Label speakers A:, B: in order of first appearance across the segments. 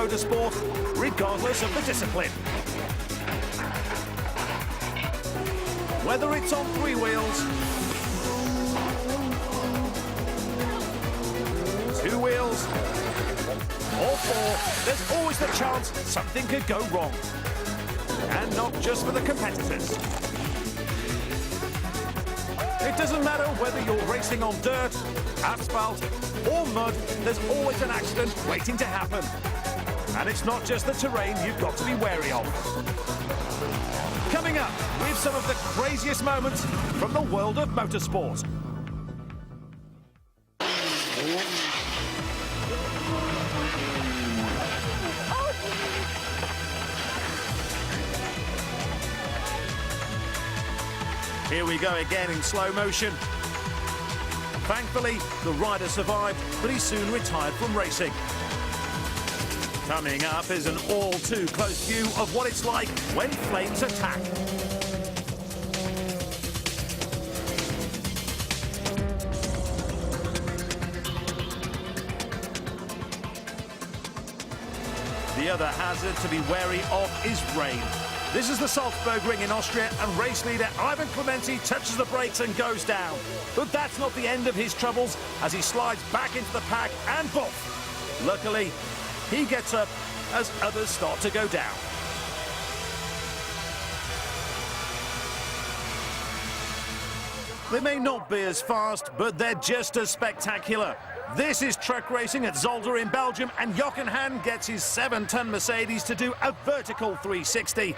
A: motorsport, regardless of the discipline. Whether it's on 3 wheels, 2 wheels, or 4, there's always the chance something could go wrong. And not just for the competitors. It doesn't matter whether you're racing on dirt, asphalt, or mud, there's always an accident waiting to happen. And it's not just the terrain you've got to be wary of. Coming up, we have some of the craziest moments from the world of motorsport. Here we go again in slow motion. Thankfully, the rider survived, but he soon retired from racing. Coming up is an all-too-close view of what it's like when flames attack. The other hazard to be wary of is rain. This is the Salzburg Ring in Austria, and race leader Ivan Clementi touches the brakes and goes down. But that's not the end of his troubles as he slides back into the pack and boof. Luckily, he gets up as others start to go down. They may not be as fast, but they're just as spectacular. This is truck racing at Zolder in Belgium, and Jochen Hahn gets his 7-ton Mercedes to do a vertical 360.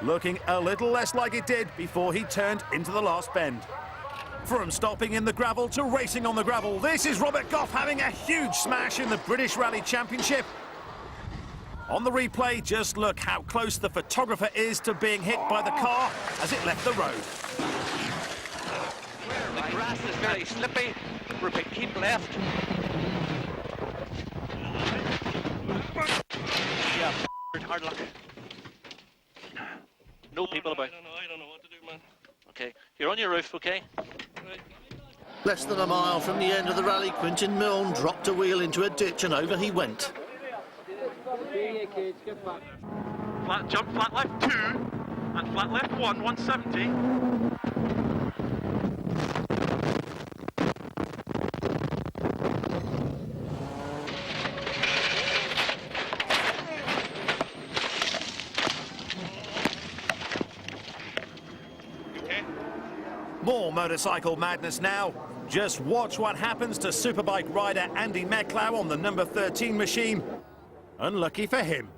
A: Looking a little less like it did before he turned into the last bend. From stopping in the gravel to racing on the gravel, this is Robert Goff having a huge smash in the British Rally Championship. On the replay, just look how close the photographer is to being hit by the car as it left the road.
B: The grass is very slippy. Rupert, keep left. Yeah, hard luck. No people about.
C: I don't know what to do, man.
B: Okay, you're on your roof, okay?
C: Right.
D: Less than a mile from the end of the rally, Quintin Milne dropped a wheel into a ditch and over he went.
E: Flat jump, flat left 2, and flat left 1, 170.
A: More motorcycle madness now. Just watch what happens to Superbike rider Andy Meklau on the number 13 machine. Unlucky for him.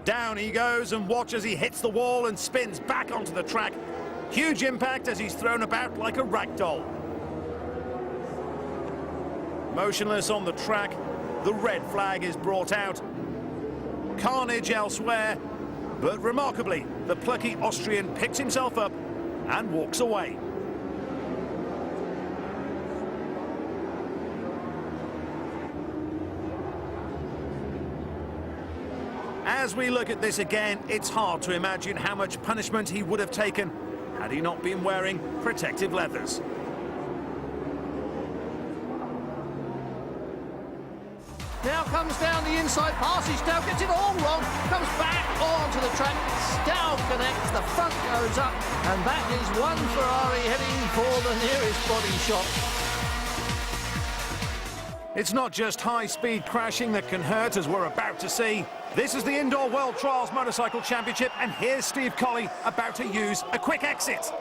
A: Down he goes, and watch as he hits the wall and spins back onto the track. Huge impact as he's thrown about like a rag doll. Motionless on the track, the red flag is brought out. Carnage elsewhere. But remarkably, the plucky Austrian picks himself up and walks away. As we look at this again, it's hard to imagine how much punishment he would have taken had he not been wearing protective leathers.
D: Now comes down the inside pass, Stow gets it all wrong, comes back onto the track, Stow connects, the front goes up, and that is one Ferrari heading for the nearest body shop.
A: It's not just high-speed crashing that can hurt, as we're about to see. This is the Indoor World Trials Motorcycle Championship, and here's Steve Colley about to use a quick exit.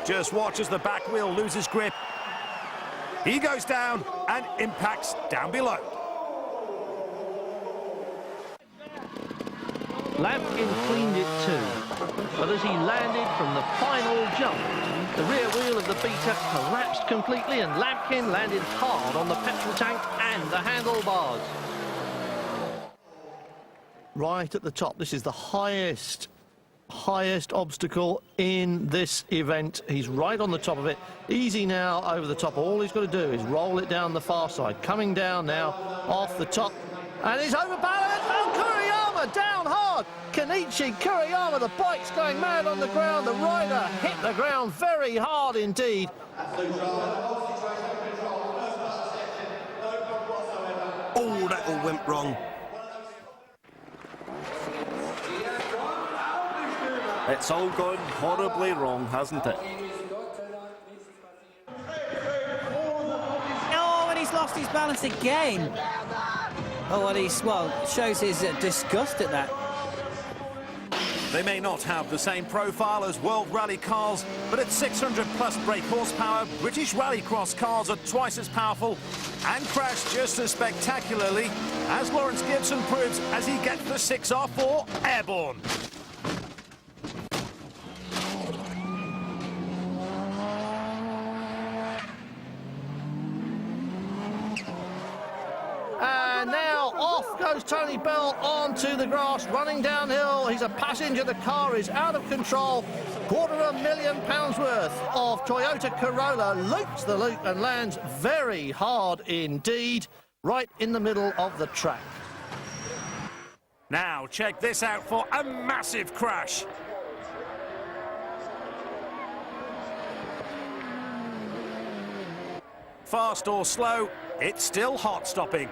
A: Just watch as the back wheel loses grip. He goes down and impacts down below.
F: Lampkin cleaned it too, but as he landed from the final jump, the rear wheel of the beater collapsed completely and Lampkin landed hard on the petrol tank and the handlebars. Right at the top, this is the highest obstacle in this event. He's right on the top of it. Easy now over the top. All he's got to do is roll it down the far side. Coming down now off the top. And he's overbalanced. Oh, Kuriyama down hard. Kenichi Kuriyama, the bike's going mad on the ground. The rider hit the ground very hard indeed.
C: Oh, that all went wrong.
G: It's all gone horribly wrong, hasn't it?
H: Oh, and he's lost his balance again. Oh, well, shows his disgust at that.
A: They may not have the same profile as World Rally cars, but at 600 plus brake horsepower, British Rallycross cars are twice as powerful and crash just as spectacularly, as Lawrence Gibson proves as he gets the 6R4 airborne.
F: And now off goes Tony Bell onto the grass, running downhill. He's a passenger. The car is out of control. £250,000 worth of Toyota Corolla loops the loop and lands very hard indeed, right in the middle of the track.
A: Now check this out for a massive crash. Fast or slow, it's still hot stopping.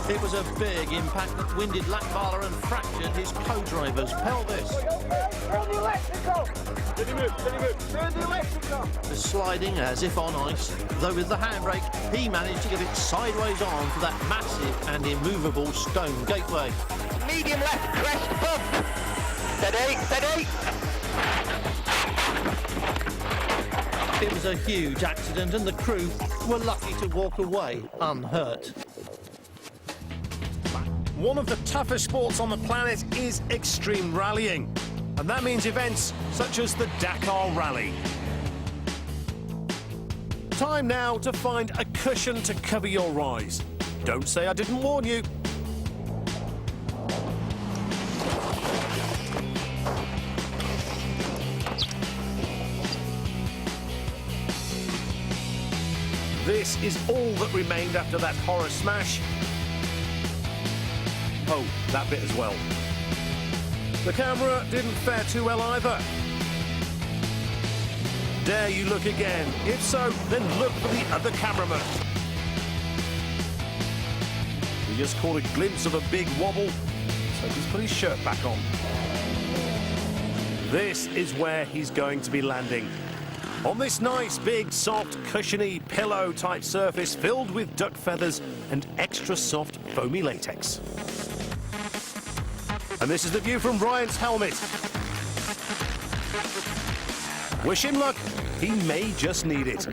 F: It was a big impact that winded Lackballer and fractured his co-driver's pelvis. The sliding as if on ice, though with the handbrake, he managed to get it sideways on for that massive and immovable stone gateway.
B: Medium left, crest, bump. Steady, steady.
F: It was a huge accident and the crew were lucky to walk away unhurt.
A: One of the toughest sports on the planet is extreme rallying, and that means events such as the Dakar Rally. Time now to find a cushion to cover your eyes. Don't say I didn't warn you. This is all that remained after that horror smash. Oh, that bit as well. The camera didn't fare too well either. Dare you look again? If so, then look for the other cameraman. We just caught a glimpse of a big wobble, so he's put his shirt back on. This is where he's going to be landing. On this nice, big, soft, cushiony, pillow-type surface filled with duck feathers and extra soft, foamy latex. And this is the view from Ryan's helmet. Wish him luck. He may just need it.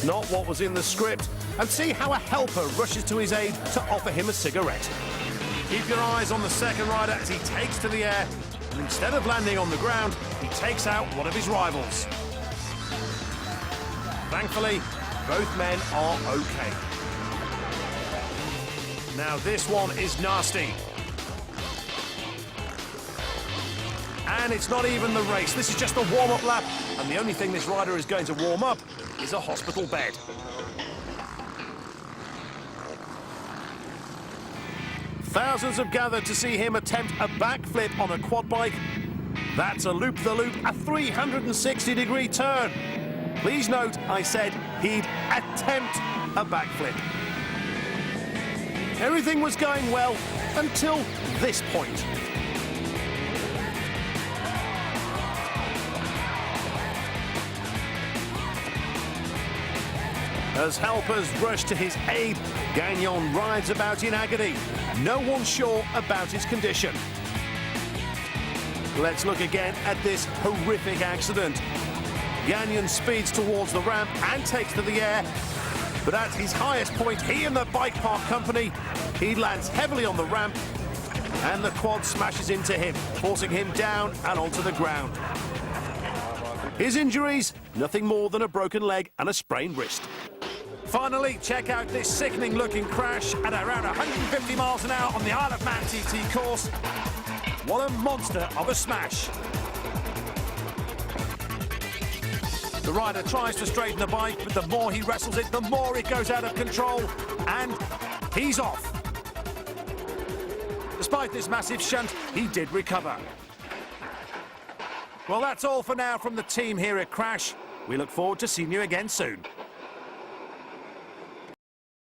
A: Not what was in the script. And see how a helper rushes to his aid to offer him a cigarette. Keep your eyes on the second rider as he takes to the air. And instead of landing on the ground, he takes out one of his rivals. Thankfully, both men are okay. Now this one is nasty. And it's not even the race. This is just a warm-up lap. And the only thing this rider is going to warm up is a hospital bed. Thousands have gathered to see him attempt a backflip on a quad bike. That's a loop-the-loop, a 360-degree turn. Please note, I said he'd attempt a backflip. Everything was going well until this point. As helpers rush to his aid, Gagnon rides about in agony. No one's sure about his condition. Let's look again at this horrific accident. Gagnon speeds towards the ramp and takes to the air. But at his highest point, he and the bike park company, he lands heavily on the ramp and the quad smashes into him, forcing him down and onto the ground. His injuries, nothing more than a broken leg and a sprained wrist. Finally, check out this sickening-looking crash at around 150 miles an hour on the Isle of Man TT course. What a monster of a smash. The rider tries to straighten the bike, but the more he wrestles it, the more it goes out of control. And he's off. Despite this massive shunt, he did recover. Well, that's all for now from the team here at Crash. We look forward to seeing you again soon.